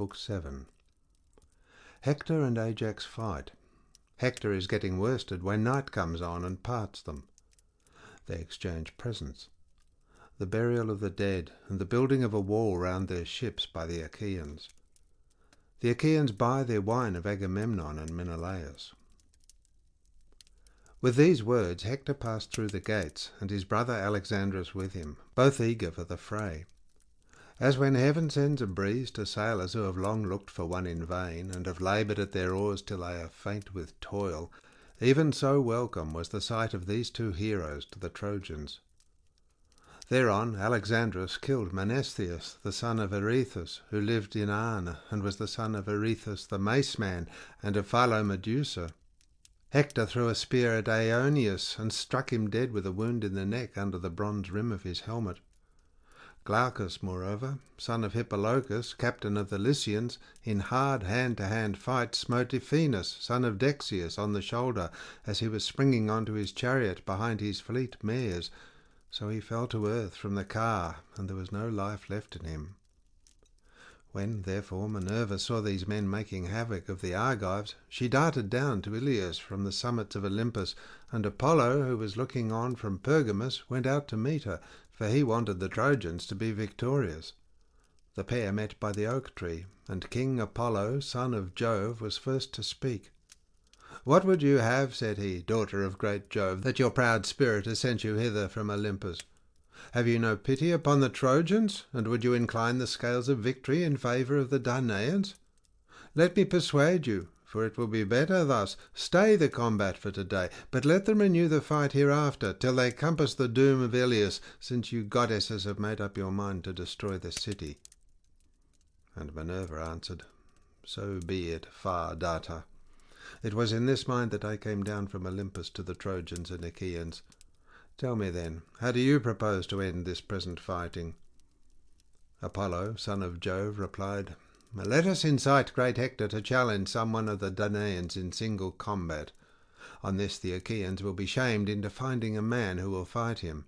Book 7. Hector and Ajax fight. Hector is getting worsted when night comes on and parts them. They exchange presents. The burial of the dead, and the building of a wall round their ships by the Achaeans. The Achaeans buy their wine of Agamemnon and Menelaus. With these words Hector passed through the gates, and his brother Alexandrus with him, both eager for the fray. As when heaven sends a breeze to sailors who have long looked for one in vain, and have laboured at their oars till they are faint with toil, even so welcome was the sight of these two heroes to the Trojans. Thereon Alexandrus killed Menestheus, the son of Areithus, who lived in Arne, and was the son of Areithus the mace-man, and of Philomedusa. Hector threw a spear at Aeonius, and struck him dead with a wound in the neck under the bronze rim of his helmet. Glaucus, moreover, son of Hippolochus, captain of the Lycians, in hard hand-to-hand fight smote Ephinus, son of Dexius, on the shoulder, as he was springing onto his chariot behind his fleet mares. So he fell to earth from the car, and there was no life left in him. When, therefore, Minerva saw these men making havoc of the Argives, she darted down to Iliad from the summits of Olympus, and Apollo, who was looking on from Pergamus, went out to meet her, for he wanted the Trojans to be victorious. The pair met by the oak tree, and King Apollo, son of Jove, was first to speak. "What would you have," said he, "daughter of great Jove, that your proud spirit has sent you hither from Olympus? Have you no pity upon the Trojans, and would you incline the scales of victory in favour of the Danaans? Let me persuade you, for it will be better thus. Stay the combat for today, but let them renew the fight hereafter, till they compass the doom of Iliad, since you goddesses have made up your mind to destroy the city." And Minerva answered, "So be it, far Data. It was in this mind that I came down from Olympus to the Trojans and Achaeans. Tell me then, how do you propose to end this present fighting?" Apollo, son of Jove, replied, "Let us incite great Hector to challenge some one of the Danaans in single combat. On this the Achaeans will be shamed into finding a man who will fight him."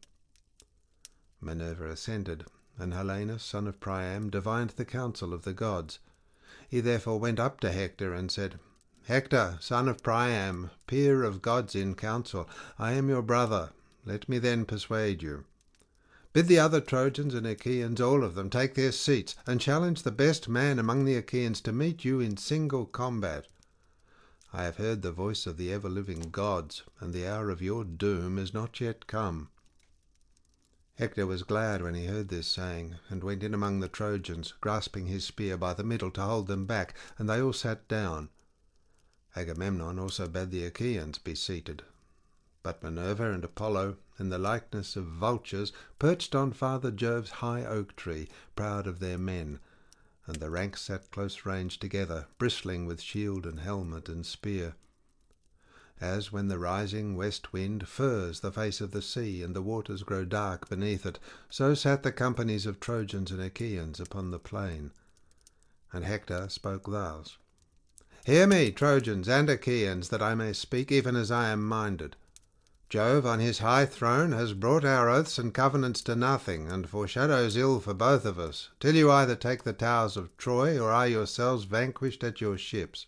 Minerva assented, and Helenus, son of Priam, divined the counsel of the gods. He therefore went up to Hector and said, "Hector, son of Priam, peer of gods in council, I am your brother. Let me then persuade you. Bid the other Trojans and Achaeans, all of them, take their seats, and challenge the best man among the Achaeans to meet you in single combat. I have heard the voice of the ever-living gods, and the hour of your doom is not yet come." Hector was glad when he heard this saying, and went in among the Trojans, grasping his spear by the middle to hold them back, and they all sat down. Agamemnon also bade the Achaeans be seated. But Minerva and Apollo, in the likeness of vultures, perched on Father Jove's high oak tree, proud of their men, and the ranks sat close ranged together, bristling with shield and helmet and spear. As when the rising west wind furs the face of the sea, and the waters grow dark beneath it, so sat the companies of Trojans and Achaeans upon the plain. And Hector spoke thus: "Hear me, Trojans and Achaeans, that I may speak even as I am minded. Jove on his high throne has brought our oaths and covenants to nothing, and foreshadows ill for both of us, till you either take the towers of Troy, or are yourselves vanquished at your ships.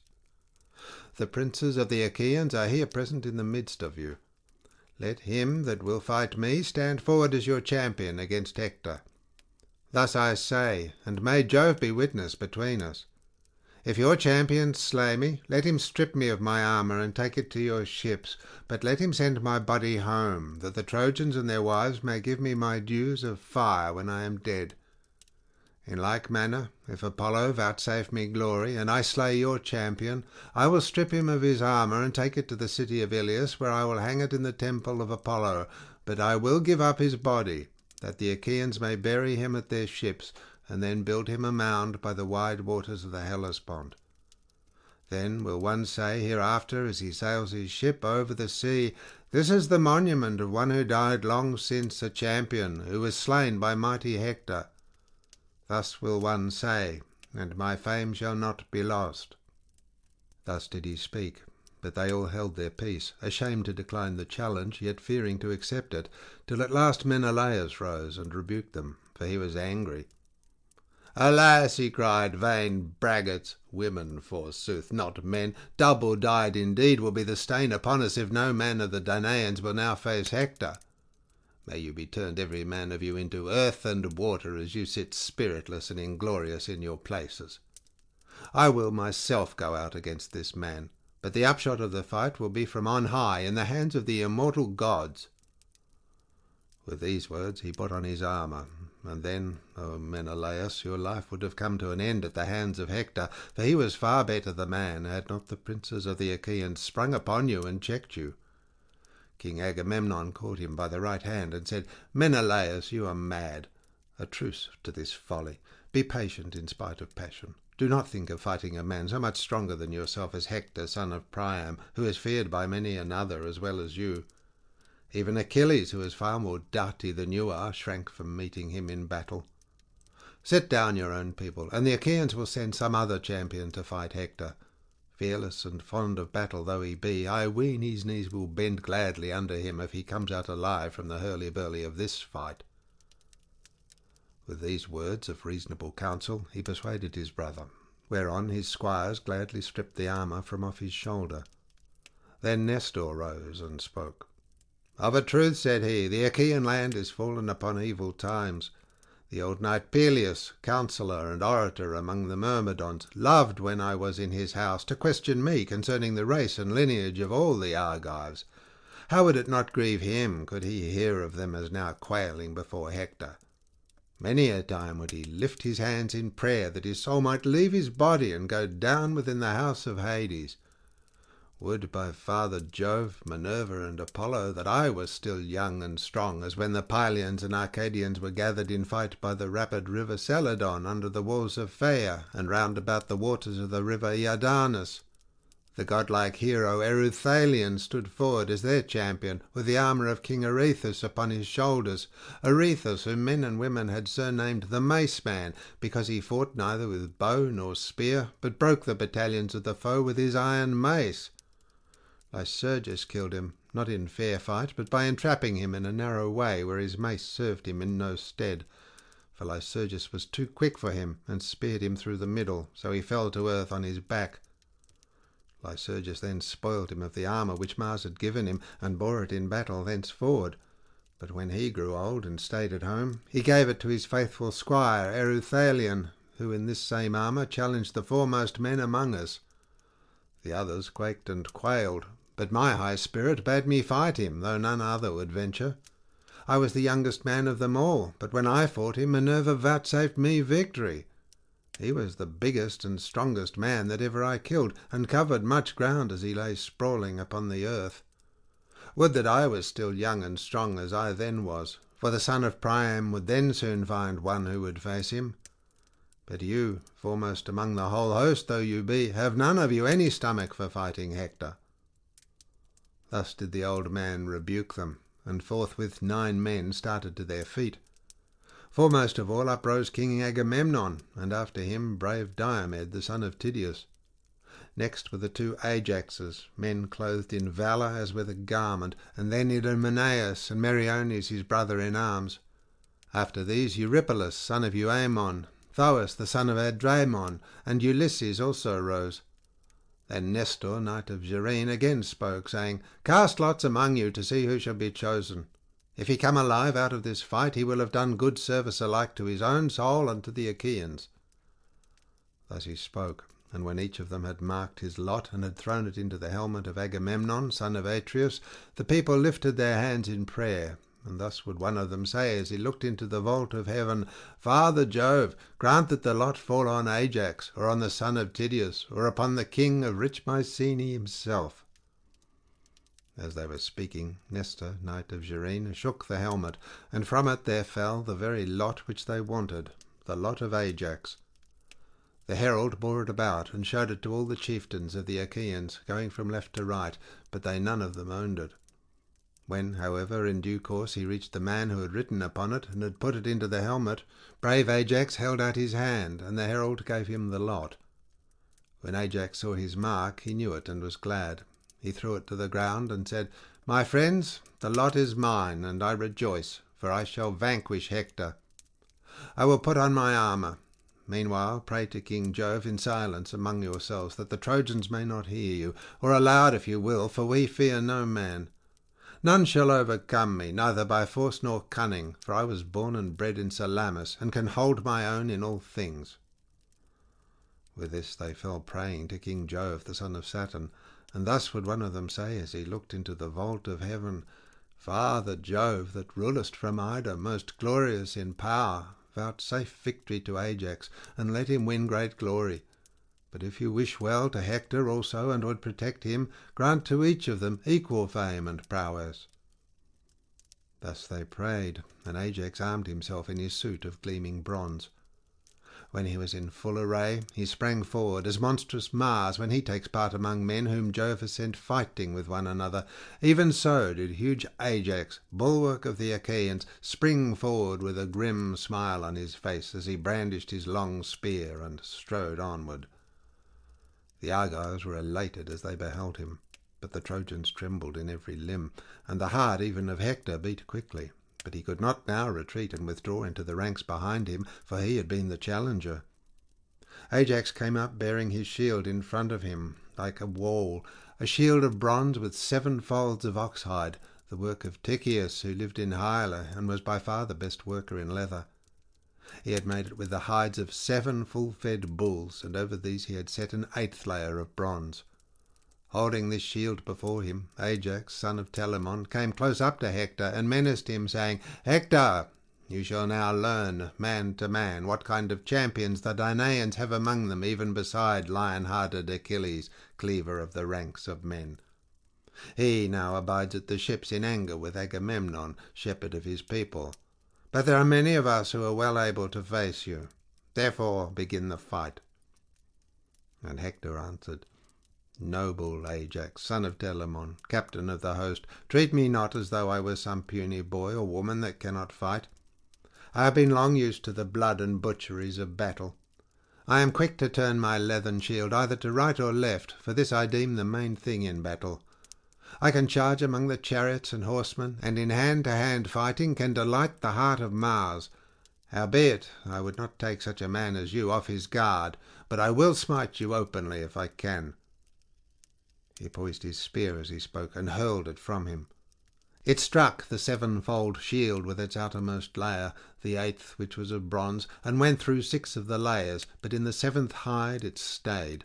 The princes of the Achaeans are here present in the midst of you. Let him that will fight me stand forward as your champion against Hector. Thus I say, and may Jove be witness between us. If your champion slay me, let him strip me of my armour and take it to your ships, but let him send my body home, that the Trojans and their wives may give me my dues of fire when I am dead. In like manner, if Apollo vouchsafe me glory, and I slay your champion, I will strip him of his armour and take it to the city of Iliad, where I will hang it in the temple of Apollo, but I will give up his body, that the Achaeans may bury him at their ships, and then build him a mound by the wide waters of the Hellespont. Then will one say hereafter, as he sails his ship over the sea, This is the monument of one who died long since, a champion, who was slain by mighty Hector. Thus will one say, and my fame shall not be lost." Thus did he speak, but they all held their peace, ashamed to decline the challenge, yet fearing to accept it, till at last Menelaus rose and rebuked them, for he was angry. Alas, he cried, vain braggarts! Women, forsooth, not men! Double dyed indeed will be the stain upon us if no man of the Danaans will now face Hector. May you be turned every man of you into earth and water as you sit spiritless and inglorious in your places. I will myself go out against this man, but the upshot of the fight will be from on high in the hands of the immortal gods." With these words he put on his armour, and then, O Menelaus, your life would have come to an end at the hands of Hector, for he was far better the man, had not the princes of the Achaeans sprung upon you and checked you. King Agamemnon caught him by the right hand and said, "Menelaus, you are mad. A truce to this folly. Be patient in spite of passion. Do not think of fighting a man so much stronger than yourself as Hector, son of Priam, who is feared by many another as well as you. Even Achilles, who is far more doughty than you are, shrank from meeting him in battle. Set down your own people, and the Achaeans will send some other champion to fight Hector. Fearless and fond of battle though he be, I ween his knees will bend gladly under him if he comes out alive from the hurly-burly of this fight." With these words of reasonable counsel he persuaded his brother, whereon his squires gladly stripped the armour from off his shoulder. Then Nestor rose and spoke. "Of a truth," said he, "the Achaean land is fallen upon evil times. The old knight Peleus, counsellor and orator among the Myrmidons, loved, when I was in his house, to question me concerning the race and lineage of all the Argives. How would it not grieve him could he hear of them as now quailing before Hector? Many a time would he lift his hands in prayer that his soul might leave his body and go down within the house of Hades. Would, by Father Jove, Minerva, and Apollo, that I was still young and strong, as when the Pylians and Arcadians were gathered in fight by the rapid river Celadon under the walls of Phaea, and round about the waters of the river Iardanus. The godlike hero Ereuthalion stood forward as their champion, with the armour of King Areithus upon his shoulders, Areithus, whom men and women had surnamed the Mace Man, because he fought neither with bow nor spear, but broke the battalions of the foe with his iron mace. Lycurgus killed him, not in fair fight, but by entrapping him in a narrow way where his mace served him in no stead. For Lycurgus was too quick for him, and speared him through the middle, so he fell to earth on his back. Lycurgus then spoiled him of the armour which Mars had given him, and bore it in battle thenceforward. But when he grew old and stayed at home, he gave it to his faithful squire Ereuthalion, who in this same armour challenged the foremost men among us. The others quaked and quailed, but my high spirit bade me fight him, though none other would venture. I was the youngest man of them all, but when I fought him, Minerva vouchsafed me victory. He was the biggest and strongest man that ever I killed, and covered much ground as he lay sprawling upon the earth. Would that I was still young and strong as I then was, for the son of Priam would then soon find one who would face him. But you, foremost among the whole host though you be, have none of you any stomach for fighting Hector." Thus did the old man rebuke them, and forthwith 9 men started to their feet. Foremost of all uprose King Agamemnon, and after him brave Diomed, the son of Tydeus. Next were the 2 Ajaxes, men clothed in valour as with a garment, and then Idomeneus and Meriones his brother in arms. After these Eurypylus, son of Euaemon, Thoas, the son of Adramon, and Ulysses also rose. Then Nestor, knight of Gerene, again spoke, saying, "Cast lots among you to see who shall be chosen. If he come alive out of this fight, he will have done good service alike to his own soul and to the Achaeans." Thus he spoke, and when each of them had marked his lot and had thrown it into the helmet of Agamemnon, son of Atreus, the people lifted their hands in prayer. And thus would one of them say as he looked into the vault of heaven, "Father Jove, grant that the lot fall on Ajax, or on the son of Tydeus, or upon the king of rich Mycenae himself." As they were speaking, Nestor, knight of Gerene, shook the helmet, and from it there fell the very lot which they wanted, the lot of Ajax. The herald bore it about, and showed it to all the chieftains of the Achaeans, going from left to right, but they none of them owned it. When, however, in due course he reached the man who had written upon it, and had put it into the helmet, brave Ajax held out his hand, and the herald gave him the lot. When Ajax saw his mark, he knew it, and was glad. He threw it to the ground, and said, "My friends, the lot is mine, and I rejoice, for I shall vanquish Hector. I will put on my armour. Meanwhile pray to King Jove in silence among yourselves, that the Trojans may not hear you, or aloud if you will, for we fear no man. None shall overcome me, neither by force nor cunning, for I was born and bred in Salamis, and can hold my own in all things." With this they fell praying to King Jove, the son of Saturn, and thus would one of them say as he looked into the vault of heaven, "Father Jove, that rulest from Ida, most glorious in power, vouchsafe victory to Ajax, and let him win great glory. But if you wish well to Hector also, and would protect him, grant to each of them equal fame and prowess." Thus they prayed, and Ajax armed himself in his suit of gleaming bronze. When he was in full array, he sprang forward, as monstrous Mars when he takes part among men whom Jove has sent fighting with one another. Even so did huge Ajax, bulwark of the Achaeans, spring forward with a grim smile on his face as he brandished his long spear and strode onward. The Argives were elated as they beheld him, but the Trojans trembled in every limb, and the heart even of Hector beat quickly. But he could not now retreat and withdraw into the ranks behind him, for he had been the challenger. Ajax came up bearing his shield in front of him like a wall, a shield of bronze with 7 folds of oxhide, the work of Tychius, who lived in Hyla and was by far the best worker in leather. He had made it with the hides of 7 full-fed bulls, and over these he had set an 8th layer of bronze. Holding this shield before him, Ajax, son of Telamon, came close up to Hector and menaced him, saying, "Hector, you shall now learn, man to man, what kind of champions the Danaans have among them, even beside lion-hearted Achilles, cleaver of the ranks of men. He now abides at the ships in anger with Agamemnon, shepherd of his people. But there are many of us who are well able to face you. Therefore begin the fight." And Hector answered, "Noble Ajax, son of Telamon, captain of the host, treat me not as though I were some puny boy or woman that cannot fight. I have been long used to the blood and butcheries of battle. I am quick to turn my leathern shield either to right or left, for this I deem the main thing in battle. I can charge among the chariots and horsemen, and in hand-to-hand fighting can delight the heart of Mars. Howbeit, I would not take such a man as you off his guard, but I will smite you openly if I can." He poised his spear as he spoke, and hurled it from him. It struck the 7-fold shield with its outermost layer, the 8th, which was of bronze, and went through 6 of the layers, but in the 7th hide it stayed.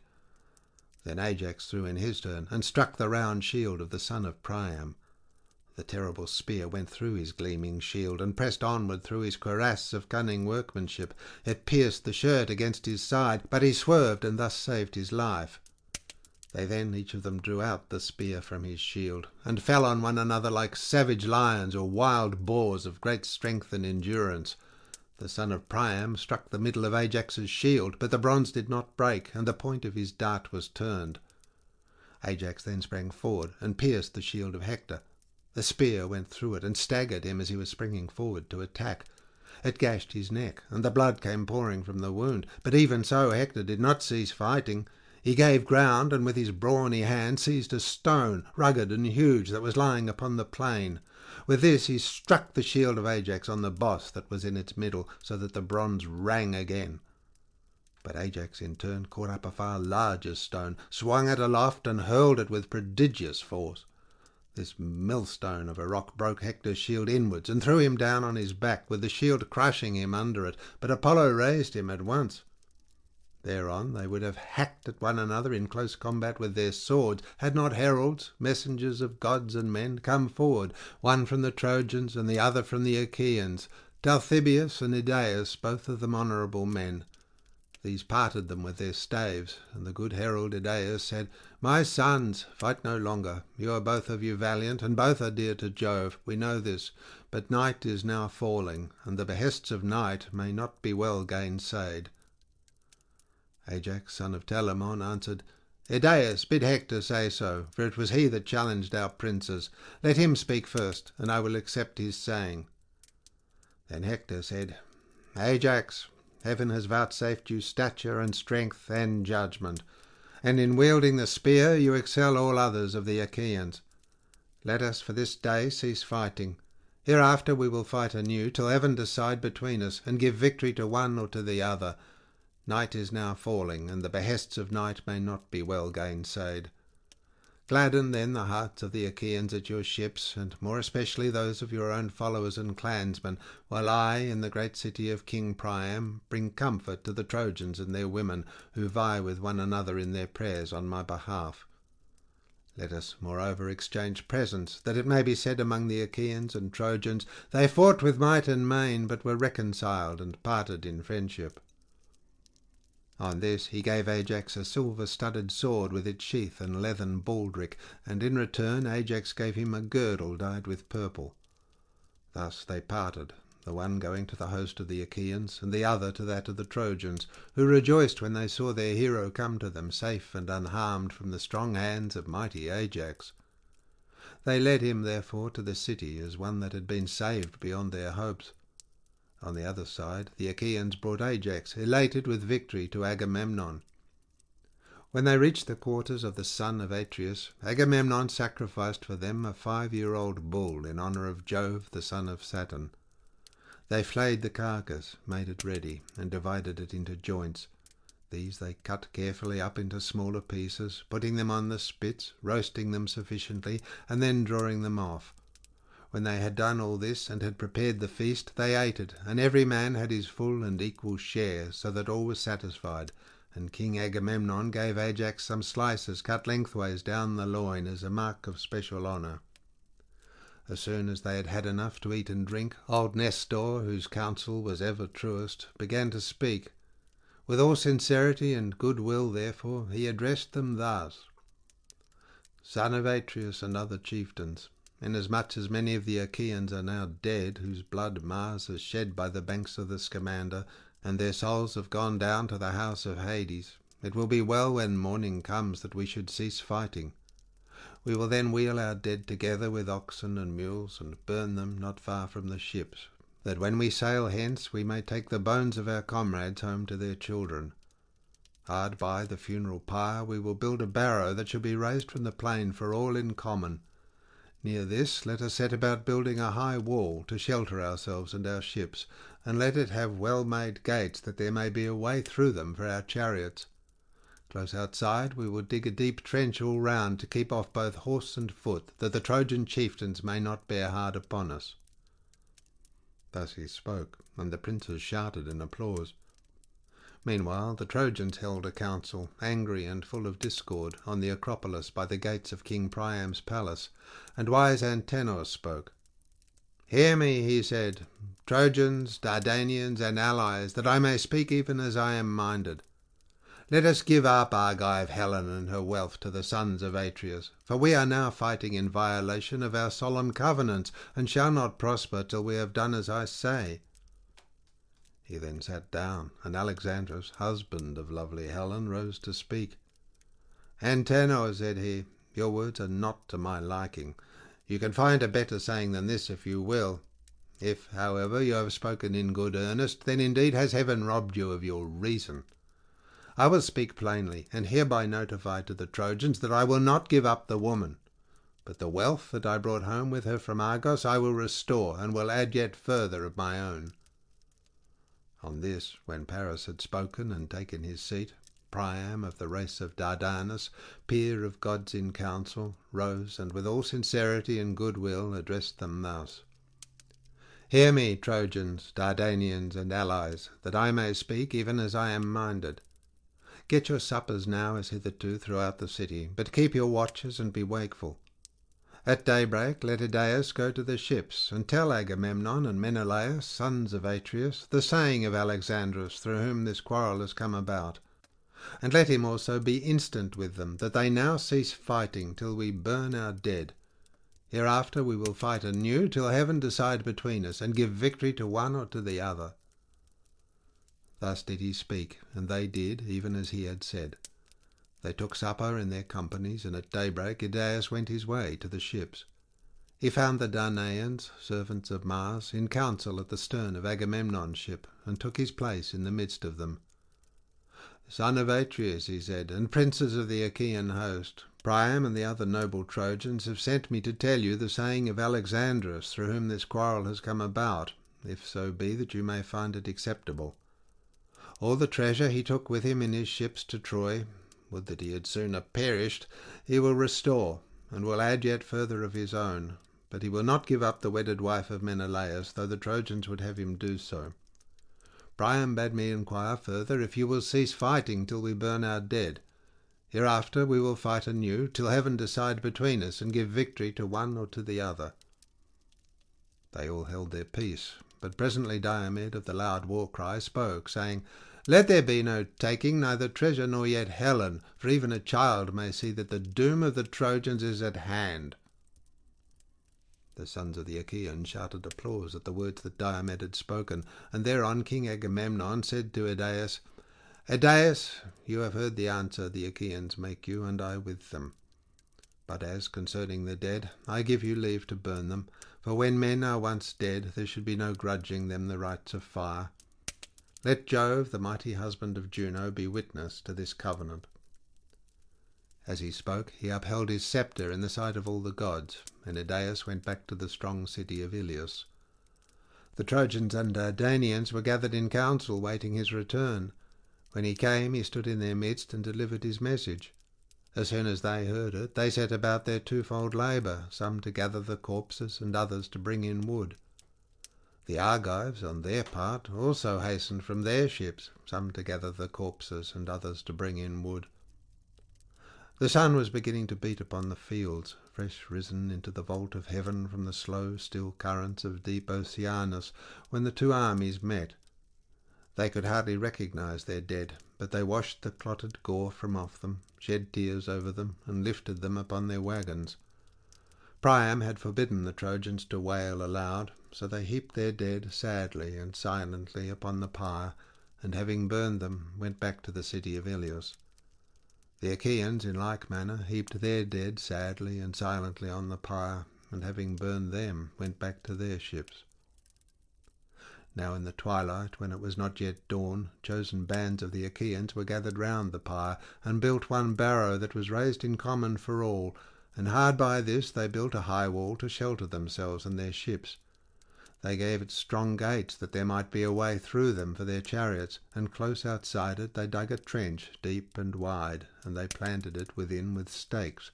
Then Ajax threw in his turn, and struck the round shield of the son of Priam. The terrible spear went through his gleaming shield, and pressed onward through his cuirass of cunning workmanship. It pierced the shirt against his side, but he swerved and thus saved his life. They then each of them drew out the spear from his shield, and fell on one another like savage lions or wild boars of great strength and endurance. The son of Priam struck the middle of Ajax's shield, but the bronze did not break, and the point of his dart was turned. Ajax then sprang forward and pierced the shield of Hector. The spear went through it and staggered him as he was springing forward to attack. It gashed his neck, and the blood came pouring from the wound, but even so Hector did not cease fighting. He gave ground, and with his brawny hand seized a stone, rugged and huge, that was lying upon the plain. With this he struck the shield of Ajax on the boss that was in its middle, so that the bronze rang again. But Ajax in turn caught up a far larger stone, swung it aloft, and hurled it with prodigious force. This millstone of a rock broke Hector's shield inwards, and threw him down on his back, with the shield crushing him under it, but Apollo raised him at once. Thereon they would have hacked at one another in close combat with their swords, had not heralds, messengers of gods and men, come forward, one from the Trojans and the other from the Achaeans, Talthybius and Idaeus, both of them honourable men. These parted them with their staves, and the good herald Idaeus said, "My sons, fight no longer. You are both of you valiant, and both are dear to Jove. We know this, but night is now falling, and the behests of night may not be well gainsaid." Ajax, son of Telamon, answered, "Idaeus, bid Hector say so, for it was he that challenged our princes. Let him speak first, and I will accept his saying." Then Hector said, "Ajax, heaven has vouchsafed you stature and strength and judgment, and in wielding the spear you excel all others of the Achaeans. Let us for this day cease fighting. Hereafter we will fight anew, till heaven decide between us, and give victory to one or to the other. Night is now falling, and the behests of night may not be well gainsaid. Gladden then the hearts of the Achaeans at your ships, and more especially those of your own followers and clansmen, while I, in the great city of King Priam, bring comfort to the Trojans and their women, who vie with one another in their prayers on my behalf. Let us, moreover, exchange presents, that it may be said among the Achaeans and Trojans, they fought with might and main, but were reconciled and parted in friendship." On this he gave Ajax a silver-studded sword with its sheath and leathern baldric, and in return Ajax gave him a girdle dyed with purple. Thus they parted, the one going to the host of the Achaeans, and the other to that of the Trojans, who rejoiced when they saw their hero come to them safe and unharmed from the strong hands of mighty Ajax. They led him, therefore, to the city as one that had been saved beyond their hopes. On the other side, the Achaeans brought Ajax, elated with victory, to Agamemnon. When they reached the quarters of the son of Atreus, Agamemnon sacrificed for them a 5-year-old bull in honour of Jove, the son of Saturn. They flayed the carcass, made it ready, and divided it into joints. These they cut carefully up into smaller pieces, putting them on the spits, roasting them sufficiently, and then drawing them off. When they had done all this and had prepared the feast, they ate it, and every man had his full and equal share, so that all was satisfied. And King Agamemnon gave Ajax some slices cut lengthways down the loin as a mark of special honour. As soon as they had had enough to eat and drink, old Nestor, whose counsel was ever truest, began to speak. With all sincerity and good will, therefore, he addressed them thus: "Son of Atreus and other chieftains, inasmuch as many of the Achaeans are now dead, whose blood Mars has shed by the banks of the Scamander, and their souls have gone down to the house of Hades, it will be well when morning comes that we should cease fighting. We will then wheel our dead together with oxen and mules, and burn them not far from the ships, that when we sail hence we may take the bones of our comrades home to their children. Hard by the funeral pyre we will build a barrow that shall be raised from the plain for all in common. Near this let us set about building a high wall to shelter ourselves and our ships, and let it have well-made gates that there may be a way through them for our chariots. Close outside we will dig a deep trench all round to keep off both horse and foot, that the Trojan chieftains may not bear hard upon us." Thus he spoke, and the princes shouted in applause. Meanwhile the Trojans held a council, angry and full of discord, on the Acropolis by the gates of King Priam's palace, and wise Antenor spoke. "Hear me," he said, "Trojans, Dardanians, and allies, that I may speak even as I am minded. Let us give up Argive Helen and her wealth to the sons of Atreus, for we are now fighting in violation of our solemn covenants, and shall not prosper till we have done as I say." He then sat down, and Alexandrus, husband of lovely Helen, rose to speak. "Antenor," said he, "your words are not to my liking. You can find a better saying than this if you will. If, however, you have spoken in good earnest, then indeed has heaven robbed you of your reason. I will speak plainly, and hereby notify to the Trojans that I will not give up the woman, but the wealth that I brought home with her from Argos I will restore, and will add yet further of my own." On this, when Paris had spoken and taken his seat, Priam of the race of Dardanus, peer of gods in council, rose, and with all sincerity and goodwill addressed them thus: "Hear me, Trojans, Dardanians, and allies, that I may speak even as I am minded. Get your suppers now as hitherto throughout the city, but keep your watches and be wakeful. At daybreak let Idaeus go to the ships, and tell Agamemnon and Menelaus, sons of Atreus, the saying of Alexandrus, through whom this quarrel has come about. And let him also be instant with them, that they now cease fighting till we burn our dead. Hereafter we will fight anew till heaven decide between us, and give victory to one or to the other." Thus did he speak, and they did even as he had said. They took supper in their companies, and at daybreak Idaeus went his way to the ships. He found the Danaans, servants of Mars, in council at the stern of Agamemnon's ship, and took his place in the midst of them. "Son of Atreus," he said, "and princes of the Achaean host, Priam and the other noble Trojans have sent me to tell you the saying of Alexandrus, through whom this quarrel has come about, if so be that you may find it acceptable. All the treasure he took with him in his ships to Troy, would that he had sooner perished, he will restore, and will add yet further of his own. But he will not give up the wedded wife of Menelaus, though the Trojans would have him do so. Priam bade me inquire further if you will cease fighting till we burn our dead. Hereafter we will fight anew, till heaven decide between us, and give victory to one or to the other. They all held their peace, but presently Diomed of the loud war cry spoke, saying, Let there be no taking neither treasure nor yet Helen, for even a child may see that the doom of the Trojans is at hand. The sons of the Achaeans shouted applause at the words that Diomed had spoken, and thereon King Agamemnon said to Idaeus, Idaeus, you have heard the answer the Achaeans make you, and I with them. But as concerning the dead, I give you leave to burn them, for when men are once dead, there should be no grudging them the rites of fire. Let Jove, the mighty husband of Juno, be witness to this covenant. As he spoke, he upheld his sceptre in the sight of all the gods, and Idaeus went back to the strong city of Ilios. The Trojans and Dardanians were gathered in council, waiting his return. When he came, he stood in their midst and delivered his message. As soon as they heard it, they set about their twofold labour, some to gather the corpses, and others to bring in wood. The Argives, on their part, also hastened from their ships, some to gather the corpses, and others to bring in wood. The sun was beginning to beat upon the fields, fresh risen into the vault of heaven from the slow, still currents of deep Oceanus, when the two armies met. They could hardly recognize their dead, but they washed the clotted gore from off them, shed tears over them, and lifted them upon their wagons. Priam had forbidden the Trojans to wail aloud, so they heaped their dead sadly and silently upon the pyre, and having burned them, went back to the city of Ilios. The Achaeans, in like manner, heaped their dead sadly and silently on the pyre, and having burned them, went back to their ships. Now in the twilight, when it was not yet dawn, chosen bands of the Achaeans were gathered round the pyre, and built one barrow that was raised in common for all, and hard by this they built a high wall to shelter themselves and their ships. They gave it strong gates, that there might be a way through them for their chariots, and close outside it they dug a trench, deep and wide, and they planted it within with stakes.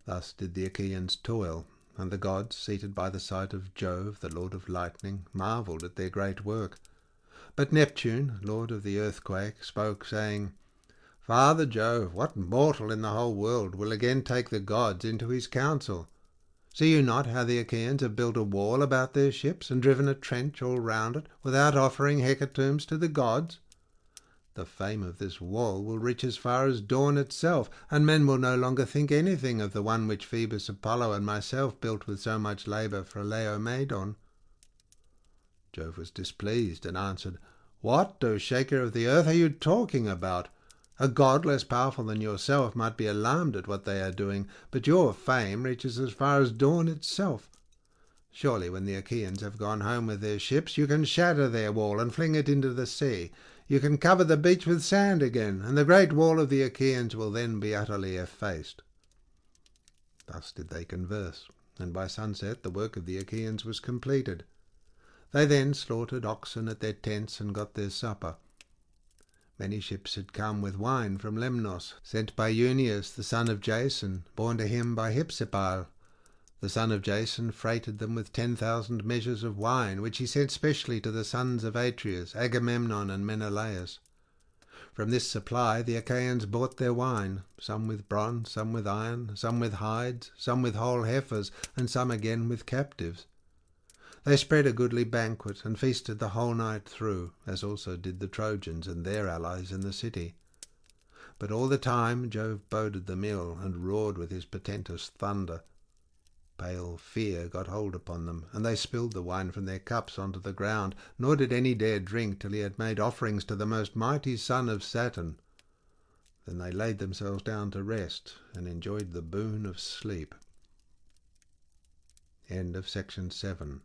Thus did the Achaeans toil, and the gods, seated by the side of Jove, the lord of lightning, marvelled at their great work. But Neptune, lord of the earthquake, spoke, saying, Father Jove, what mortal in the whole world will again take the gods into his counsel? See you not how the Achaeans have built a wall about their ships, and driven a trench all round it, without offering hecatombs to the gods? The fame of this wall will reach as far as dawn itself, and men will no longer think anything of the one which Phoebus Apollo and myself built with so much labour for Laomedon. Jove was displeased, and answered, What, O shaker of the earth, are you talking about? A god less powerful than yourself might be alarmed at what they are doing, but your fame reaches as far as dawn itself. Surely when the Achaeans have gone home with their ships, you can shatter their wall and fling it into the sea. You can cover the beach with sand again, and the great wall of the Achaeans will then be utterly effaced. Thus did they converse, and by sunset the work of the Achaeans was completed. They then slaughtered oxen at their tents and got their supper. Many ships had come with wine from Lemnos, sent by Euneus the son of Jason, born to him by Hypsipyle. The son of Jason freighted them with 10,000 measures of wine, which he sent specially to the sons of Atreus, Agamemnon and Menelaus. From this supply the Achaeans bought their wine, some with bronze, some with iron, some with hides, some with whole heifers, and some again with captives. They spread a goodly banquet, and feasted the whole night through, as also did the Trojans and their allies in the city. But all the time Jove boded them ill, and roared with his portentous thunder. Pale fear got hold upon them, and they spilled the wine from their cups onto the ground, nor did any dare drink till he had made offerings to the most mighty son of Saturn. Then they laid themselves down to rest, and enjoyed the boon of sleep. End of section 7.